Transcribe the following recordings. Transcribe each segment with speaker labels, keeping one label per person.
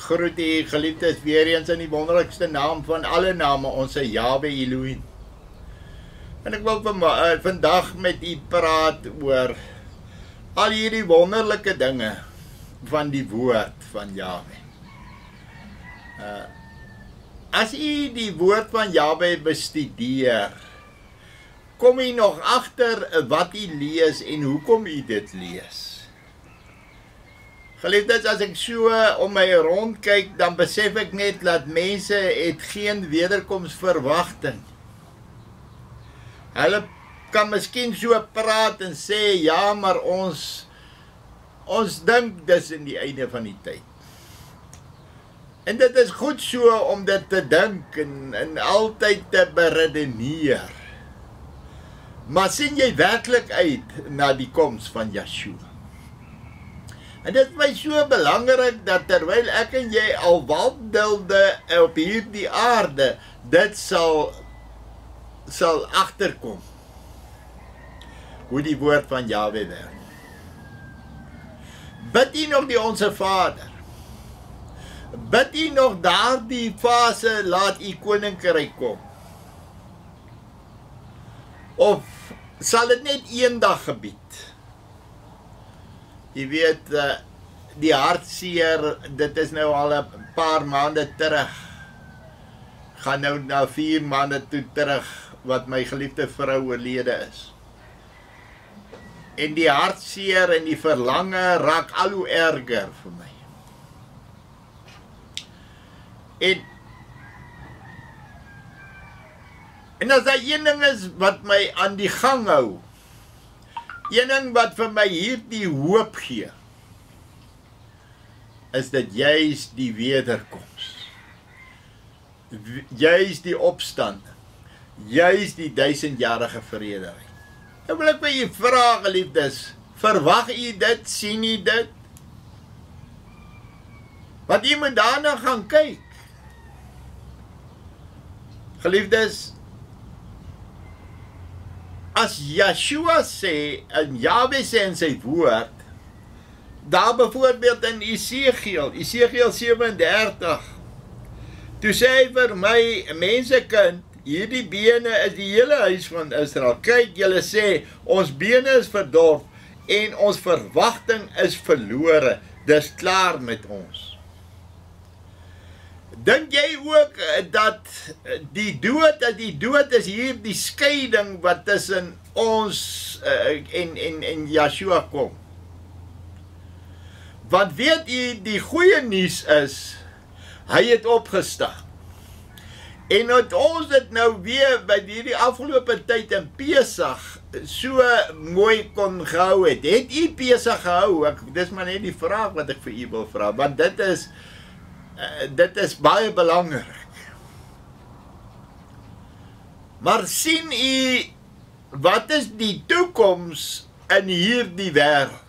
Speaker 1: groet u geliefdes weer eens in die wonderlikste naam van alle name, onze Yahweh Elohim. En ek wil vandag met u praat oor al hierdie wonderlike dinge van die woord van Yahweh. As u die woord van Yahweh bestudeer, kom u nog agter wat u lees en hoekom u dit lees. Geliefdes, as ek so om my rond kyk, dan besef ek net dat mense het geen wederkomsverwagting. Hulle kan miskien so praat en sê, ja, maar ons dink dis in die einde van die tyd. En dit is goed so om dit te dink en altyd te beredeneer. Maar sien jy werklik uit na die koms van Yeshua? En dit is my so belangrik dat terwyl ek en jy al wandelde op hierdie aarde, dit sal agterkom hoe die woord van Yahweh werk. Bid jy nog die Onse Vader? Bid jy nog daardie fase, laat u koninkryk kom? Of sal dit net eendag gebied? Jy weet, die hartseer, dit is nou al 'n paar maande terug. Gaan nou na 4 maande toe terug, wat my geliefde vrou oorlede is. En die hartseer en die verlange raak al hoe erger vir my. En as daar een ding is wat my aan die gang hou, een ding wat vir my hierdie hoop gee, is dit juis die wederkoms, juis die opstanding, juis die 1000-jarige vrede. Nou wil ek by u vra, geliefdes, verwag u dit, sien u dit? Want u moet daarna gaan kyk. Geliefdes, as Yeshua sê, en Yahweh sê in sy woord, daar bijvoorbeeld in Esegiel 37, toe sê hy vir my, mensekind, hierdie bene is die hele huis van Israel. Kyk, julle sê, ons bene is verdorf, en ons verwagting is verlore, dis klaar met ons. Dink jy ook dat die dood is hier die skeiding wat tussen ons en Yeshua kom? Want weet jy, die goeie nuus is, hy het opgestaan. En dat ons dit nou weer by hierdie afgelope tyd in Pesach so mooi kon gehou het. Het u Pesach gehou? Dis maar net die vraag wat ek vir u wil vra, want dit is baie belangrik. Maar sien u, wat is die toekoms in hierdie wêreld?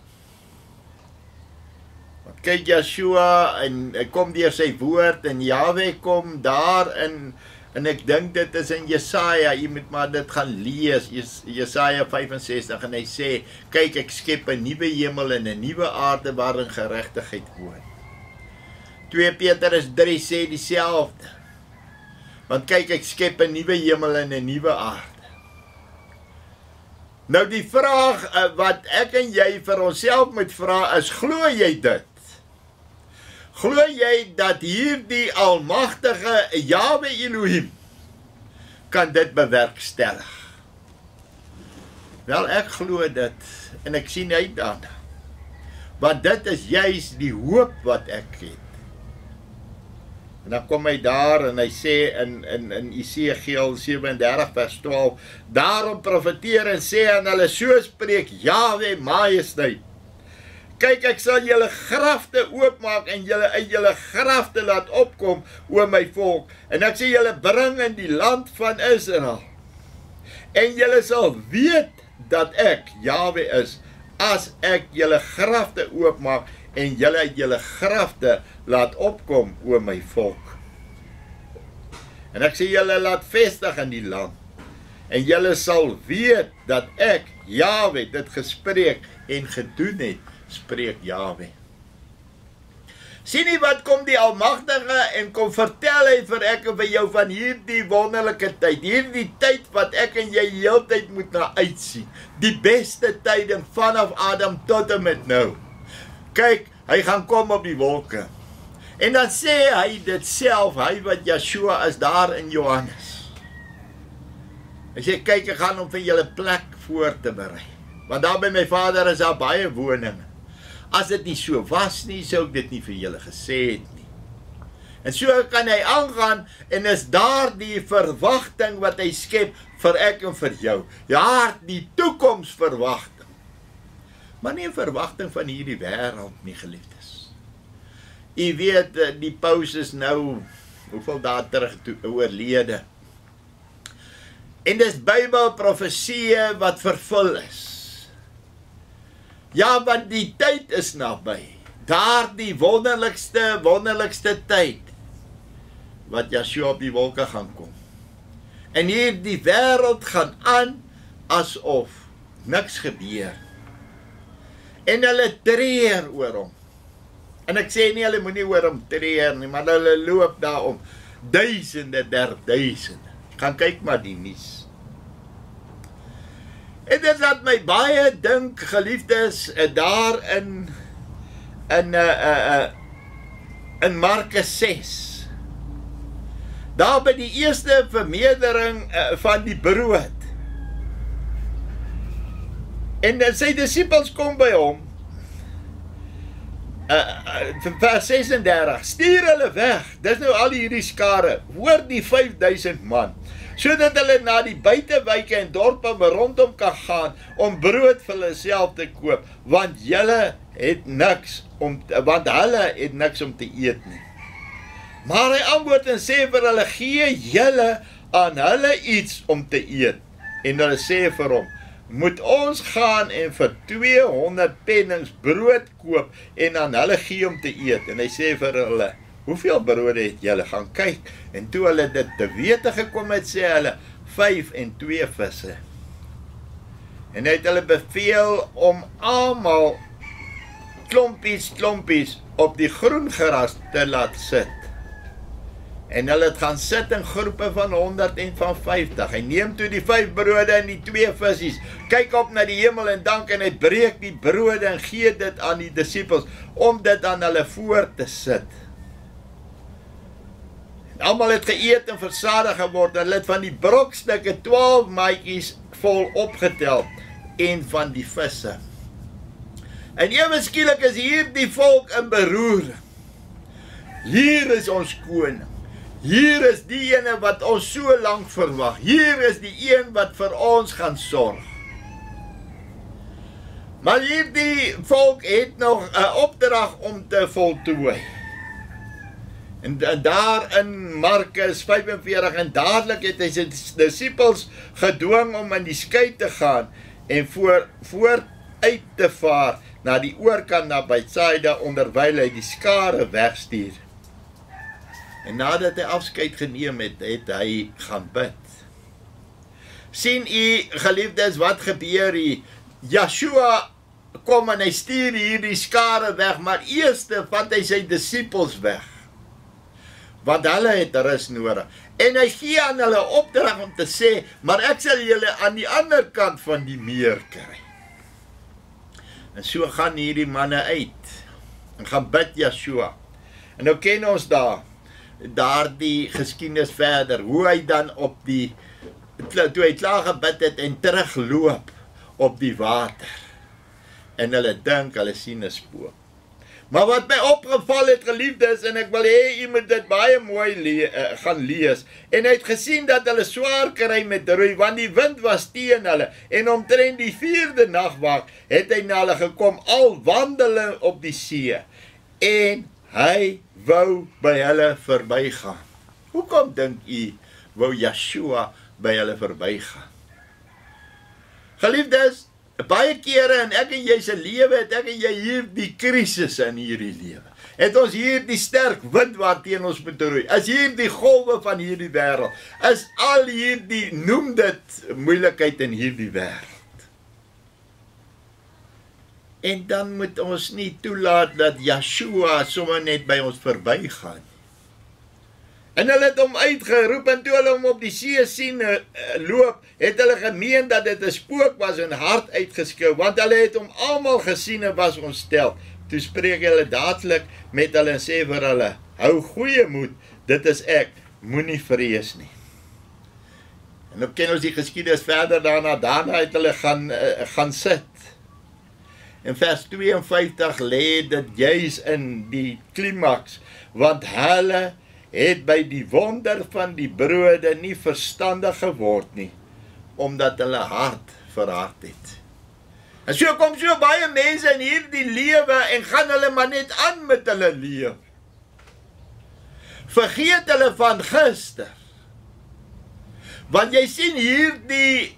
Speaker 1: Want kyk, Yeshua, en hy kom deur sy woord, en Yahweh kom daar, en ek dink dit is in Jesaja, jy moet maar dit gaan lees, Jesaja 65, en hy sê, kyk, ek skep 'n nuwe hemel en 'n nuwe aarde waarin geregtigheid woon. 2 Petrus 3 sê dieselfde. Want kyk, ek skep 'n nuwe hemel en 'n nuwe aarde. Nou die vraag wat ek en jy vir onsself moet vra is, glo jy dit? Glo jy dat hierdie almagtige Yahweh Elohim kan dit bewerkstellig? Wel, ek glo dit en ek sien uit daarna. Want dit is juis die hoop wat ek het. En dan kom hy daar en hy sê in Esegiel 37 vers 12, daarom profeteer en sê aan hulle, so spreek Yahweh Majesteit. Kyk, ek sal julle grafte oopmaak en julle uit julle grafte laat opkom, o my volk, en ek sê julle bring in die land van Israel. En julle sal weet dat ek Yahweh is, as ek julle grafte oopmaak en julle uit julle grafte laat opkom, o my volk. En ek sê julle laat vestig in die land, en julle sal weet dat ek, Yahweh, dit gespreek en gedoen het, spreek Yahweh. Sien nie wat kom die Almagtige en kom vertel hy vir ek en vir jou van hierdie wonderlike tyd, hierdie tyd wat ek en jy heeltyd moet na uitsien, die beste tyding vanaf Adam tot en met nou. Kyk, hy gaan kom op die wolke. En dan sê hy dit self, hy wat Yeshua is daar in Johannes. Hy sê, kyk, ek gaan om vir julle plek voor te berei. Want daar by my Vader is daar baie woninge. As dit nie so was nie, sou ek dit nie vir julle gesê het nie. En so kan hy aangaan, en is daar die verwagting wat hy skep vir ek en vir jou. Ja, die toekomsverwagting. Maar nie 'n verwagting van hierdie wêreld nie, geliefdes. U weet, die paus is nou, hoeveel dae terug oorlede. En dis Bybelprofesieë wat vervul is. Ja, want die tyd is naby. Daar die wonderlikste tyd, wat Yeshua op die wolke gaan kom. En hier die wêreld gaan aan, asof niks gebeur. En hulle treur oor hom. En ek sê nie, hulle moenie oor hom treur nie, maar hulle loop daarom. Duisende der duisende. Gaan kyk maar die nuus. En dit laat my baie dink, geliefdes, daar in Markus 6. Daar by die eerste vermeerdering van die brood. En sy disippels kom by hom, vers 36, stuur hulle weg, dis nou al hierdie skare, hoor die 5000 man, sodat hulle na die buitewyke en dorpe rondom kan gaan, om brood vir hulle self te koop, want hulle het niks om te eet nie. Maar hy antwoord en sê vir hulle, gee julle aan hulle iets om te eet. En hulle sê vir hom, moet ons gaan en vir 200 pennings brood koop en aan hulle gee om te eet. En hy sê vir hulle, hoeveel brode het julle? Gaan kyk. En toe hulle dit te wete gekom het, sê hulle, 5 en 2 visse. En hy het hulle beveel om almal klompies op die groen gras te laat sit. En hulle het gaan sit in groepe van 100 en van 50. Hy neem toe die 5 brode en die 2 visies, kyk op na die hemel en dank, en hy breek die brode en gee dit aan die disippels, om dit aan hulle voor te sit. En almal het geëet en versadig geword, en hulle het van die brokstukke 12 maatjies vol opgetel, en van die visse. En ewe skielik is hier die volk in beroering. Hier is ons koning. Hier is die ene wat ons so lank verwag. Hier is die een wat vir ons gaan sorg. Maar hierdie volk het nog 'n opdrag om te voltooi. En daar in Markus 45, en dadelik het hy sy disippels gedwing om in die skei te gaan en vooruit te vaar na die oorkant na Betsaida, onderwyl hy die skare wegstuur. En nadat hy afskeid geneem het, het hy gaan bid. Sien u, geliefdes, wat gebeur hier? Yeshua kom en hy stuur hierdie skare weg, maar eerste vat hy sy disippels weg. Want hulle het rus nodig. En hy gee aan hulle opdrag om te sê, maar ek sal julle aan die ander kant van die meer kry. En so gaan hierdie manne uit, en gaan bid Yeshua. En nou ken ons daar die geskiedenis verder, hoe hy dan toe hy klaar gebid het en terugloop op die water. En hulle dink, hulle sien 'n spook. Maar wat my opgeval het, geliefdes, en ek wil hê u moet dit baie mooi gaan lees, en hy het gesien dat hulle swaar kry met roei, want die wind was teen hulle, en omtrent die 4de nagwag het hy na hulle gekom, al wandelen op die see, en hy wou by hulle verbygaan. Hoekom dink u wou Yeshua by hulle verbygaan? Geliefdes, baie kere in ek en jy se lewe, het ek en jy hier die krisis in hierdie lewe. Het ons hier die sterk wind waarteen ons moet roei. Is hier die golwe van hierdie wêreld. Is al hierdie, noem dit moeilikheid in hierdie wêreld. En dan moet ons nie toelaat dat Yeshua sommer net by ons verbygaan. En hulle het hom uitgeroep en toe hulle hom op die see sien loop, het hulle gemeen dat dit 'n spook was en hard uitgeskreeu, want hulle het hom almal gesien en was ontstel. Toe spreek hulle dadelik met hulle en sê vir hulle, hou goeie moed, dit is ek, moenie vrees nie. En nou ken ons die geskiedenis verder daarna het hulle gaan sit. In vers 52 lê dit juis in die klimaks, want hulle het by die wonder van die brode nie verstandig geword nie, omdat hulle hart verhard het. En so kom so baie mense in hierdie lewe en gaan hulle maar net aan met hulle lewe. Vergeet hulle van gister. Want jy sien hierdie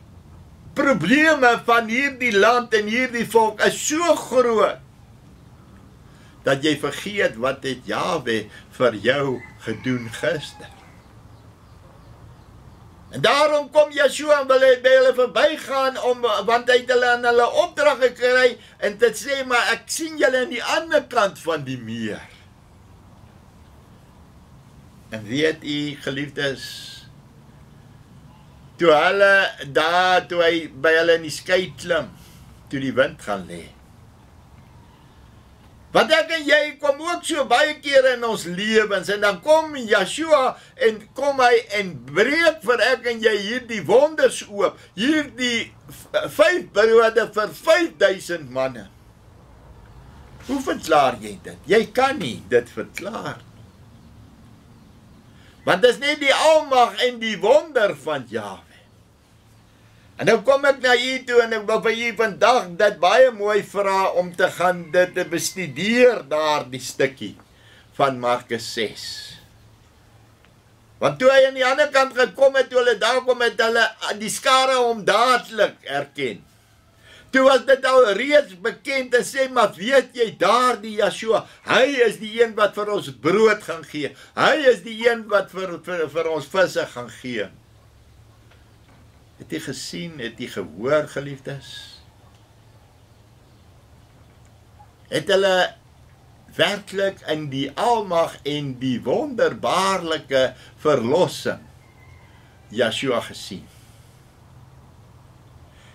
Speaker 1: probleme van hierdie land en hierdie volk is so groot, dat jy vergeet wat het Jahwe vir jou gedoen gister. En daarom kom Yeshua en wil hy by hulle verbygaan, want hy het hulle aan hulle opdrag gekry, en dit sê, maar ek sien julle aan die ander kant van die meer. En weet u, geliefdes, toe hy by hulle in die skei klim, toe die wind gaan lê. Want ek en jy kom ook so baie kere in ons lewens, en dan kom Yeshua, en kom hy en breek vir ek en jy hierdie wonders oop, hierdie 5 brode vir 5000 manne. Hoe verklaar jy dit? Jy kan nie dit verklaar. Want dit is net die almag en die wonder van Jahwe. En nou kom ek na u toe en ek wil vir u vandag dit baie mooi vra om te gaan dit te bestudeer daar die stukkie van Markus 6. Want toe hy aan die ander kant gekom het, toe hulle daar kom het hulle die skare hom dadelik erken. Toe was dit al reeds bekend en sê, maar weet jy daar die Yeshua, hy is die een wat vir ons brood gaan gee. Hy is die een wat vir ons visse gaan gee. Het jy gesien, het jy gehoor, geliefdes? Het hulle werklik in die almag en die wonderbaarlike verlossing Yeshua gesien?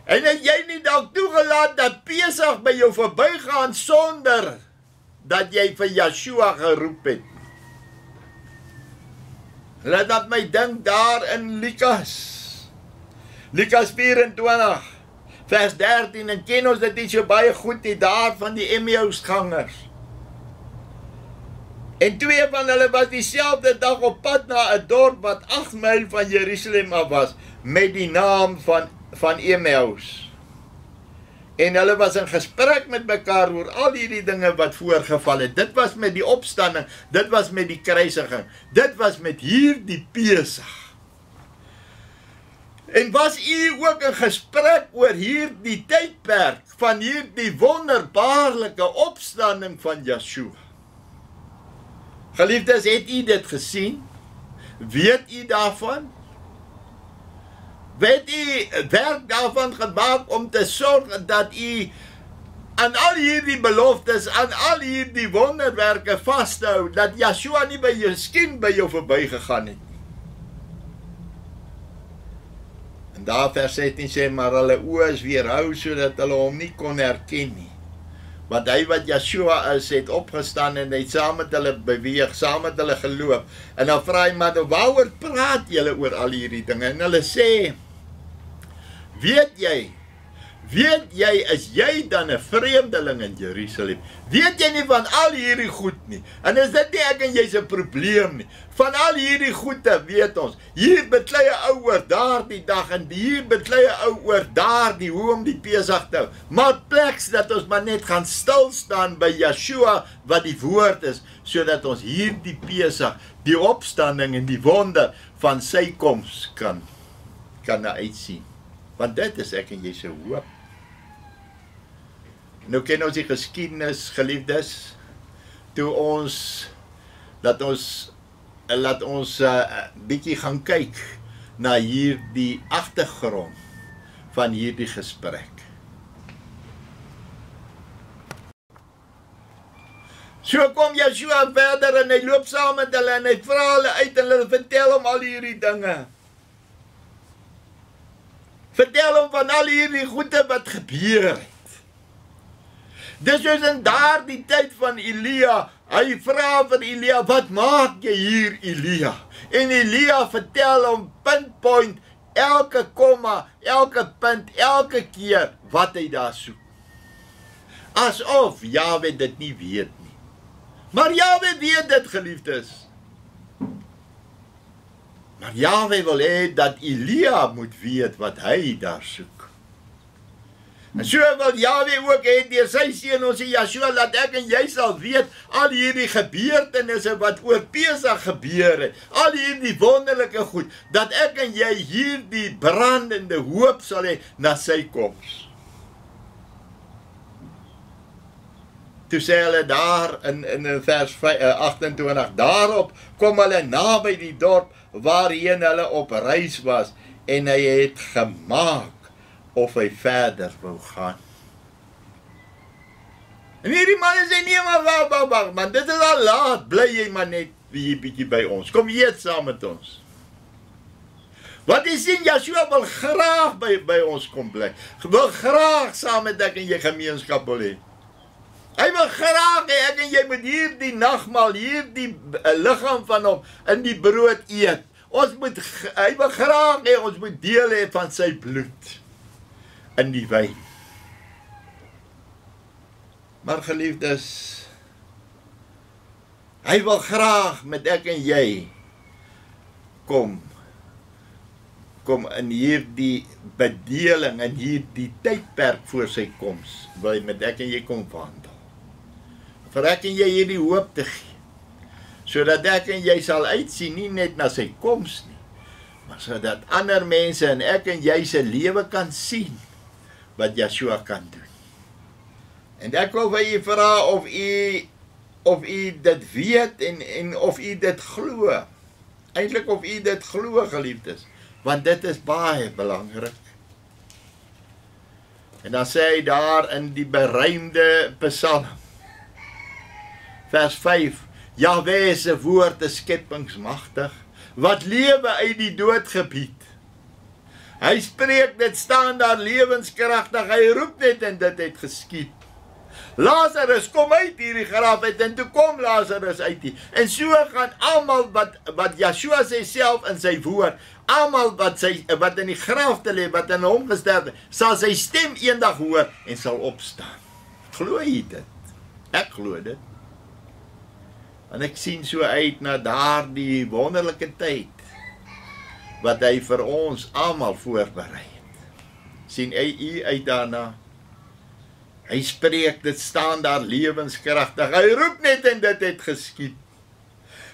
Speaker 1: En het jy nie dalk toegelaat dat Pesach by jou verbygaan sonder dat jy vir Yeshua geroep het? Laat dat my dink daar in Lukas 24, vers 13, en ken ons dit nie so baie goed nie, daar van die Emmausgangers. En 2 van hulle was dieselfde dag op pad na 'n dorp wat 8 myl van Jerusalem af was, met die naam van Emmaus. En hulle was in gesprek met mekaar oor al hierdie dinge wat voorgeval het. Dit was met die opstanding, dit was met die kruisiging, dit was met hierdie Pesach. En was u ook in gesprek oor hierdie tydperk van hierdie wonderbaarlike opstanding van Yeshua? Geliefdes, het u dit gesien? Weet u daarvan? Weet u werk daarvan gemaak om te sorg dat u aan al hierdie beloftes, aan al hierdie wonderwerke vasthou, dat Yeshua nie by jou skien by jou verbygegaan het? En daar vers 17 sê, maar hulle oë is weerhou, sodat hulle hom nie kon herken nie. Want hy wat Yeshua is, het opgestaan en hy het saam met hulle beweeg, saam met hulle geloop. En dan vra hy, maar waaroor praat julle oor al hierdie dinge? En hulle sê, weet jy, is jy dan 'n vreemdeling in Jerusalem? Weet jy nie van al hierdie goed nie? En is dit nie ek en jy se probleem nie? Van al hierdie goede weet ons. Hier beklei 'n ou oor daardie dag en hier beklei 'n ou oor daardie hoe om die Pesach te hou. Maar pleks dat ons maar net gaan stil staan by Yeshua wat die woord is, sodat ons hierdie Pesach, die opstanding en die wonder van sy koms kan uitsien. Want dit is ek en jy se hoop. Nou ken ons die geskiedenis, geliefdes, toe laat ons bietjie gaan kyk na hierdie agtergrond van hierdie gesprek. So kom Yeshua verder en hy loop saam met hulle en hy vra hulle uit en hulle vertel hom al hierdie dinge. Vertel hom van al hierdie goede wat gebeur het. Dis soos in daardie tyd van Elia, hy vra vir Elia, wat maak jy hier Elia? En Elia vertel hom pinpoint, elke komma, elke punt, elke keer wat hy daar soek. Asof Jahwe dit nie weet nie. Maar Jahwe weet dit, geliefdes. Maar Jahwe wil hê dat Elia moet weet wat hy daar soek. En so wil Jahwe ook hê deur sy seun ons Yeshua, laat ek en jy sal weet al hierdie gebeurtenisse wat oor Pesach gebeur het, al hierdie wonderlike goed, dat ek en jy hierdie brandende hoop sal hê na sy koms. Toe sê hulle daar in vers 28, daarop kom hulle naby die dorp waarheen hulle op reis was, en hy het gemaak of hy verder wou gaan. En hierdie manne sê, nee maar wag, man, dit is al laat, bly jy maar net hier bietjie by ons, kom eet saam met ons. Wat jy sien, Yeshua wil graag by ons kom bly, wil graag saam met ek en jy gemeenskap wil hê. Hy wil graag hê ek en jy moet hierdie nagmaal, hierdie liggaam van hom in die brood eet. Hy wil graag hê ons moet deel hê van sy bloed in die wyn. Maar geliefdes, hy wil graag met ek en jy kom in hierdie bedeling, in hierdie tydperk voor sy koms, wil hy met ek en jy kom wandel. Vir ek en jy hierdie hoop te gee, sodat ek en jy sal uitsien, nie net na sy koms nie, maar sodat ander mense en ek en jy se lewe kan sien, wat Yeshua kan doen. En ek wil vir u vra of u dit weet en of u dit glo. Eintlik of u dit glo, geliefdes, want dit is baie belangrik. En dan sê hy daar in die beruimde Psalm, vers 5, Jahwe se woord is skepingsmagtig, wat lewe uit die doodgebied. Hy spreek, dit staan daar lewenskragtig, hy roep net en dit het geskied. Lazarus, kom uit hierdie graf uit, en toe kom Lazarus uit hier. En so gaan almal wat Yeshua sê self in sy woord, almal wat in die graf te lê, wat in hom gesterf het, sal sy stem eendag hoor en sal opstaan. Glo jy dit? Ek glo dit. En ek sien so uit na daardie wonderlike tyd wat hy vir ons almal voorberei het. Sien u uit daarna? Hy spreek, dit staan daar lewenskragtig. Hy roep net en dit het geskied.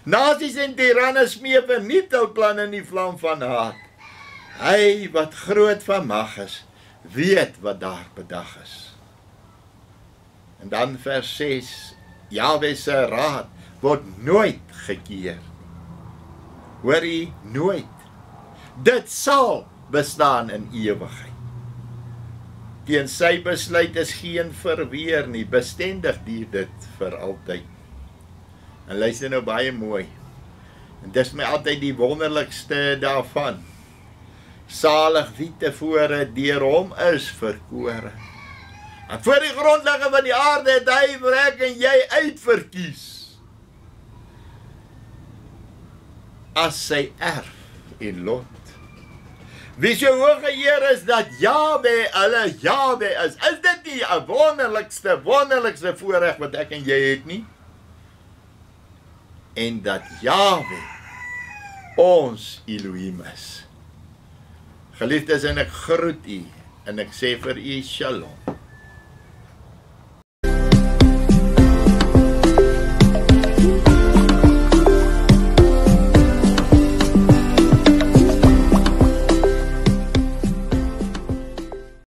Speaker 1: Nasies en tiranne smee vernietelplan in die vlam van haat. Hy wat groot van mag is, weet wat daar bedag is. En dan vers 6, Jahwe se raad word nooit gekeer. Hoor jy, nooit. Dit sal bestaan in ewigheid. Teen sy besluit is geen verweer nie, bestendig duur dit vir altyd. En luister nou baie mooi. En dis my altyd die wonderlikste daarvan. Salig wie tevore deur hom is verkore. En voor die grondlegging van die aarde het hy vir ek en jy uitverkies as sy erf en lot. Wie so hoog geëer is dat Jahwe, hulle Jahwe is dit nie 'n wonderlikste voorreg wat ek en jy het nie? En dat Jahwe ons Elohim is. Geliefdes, en ek groet u en ek sê vir u shalom.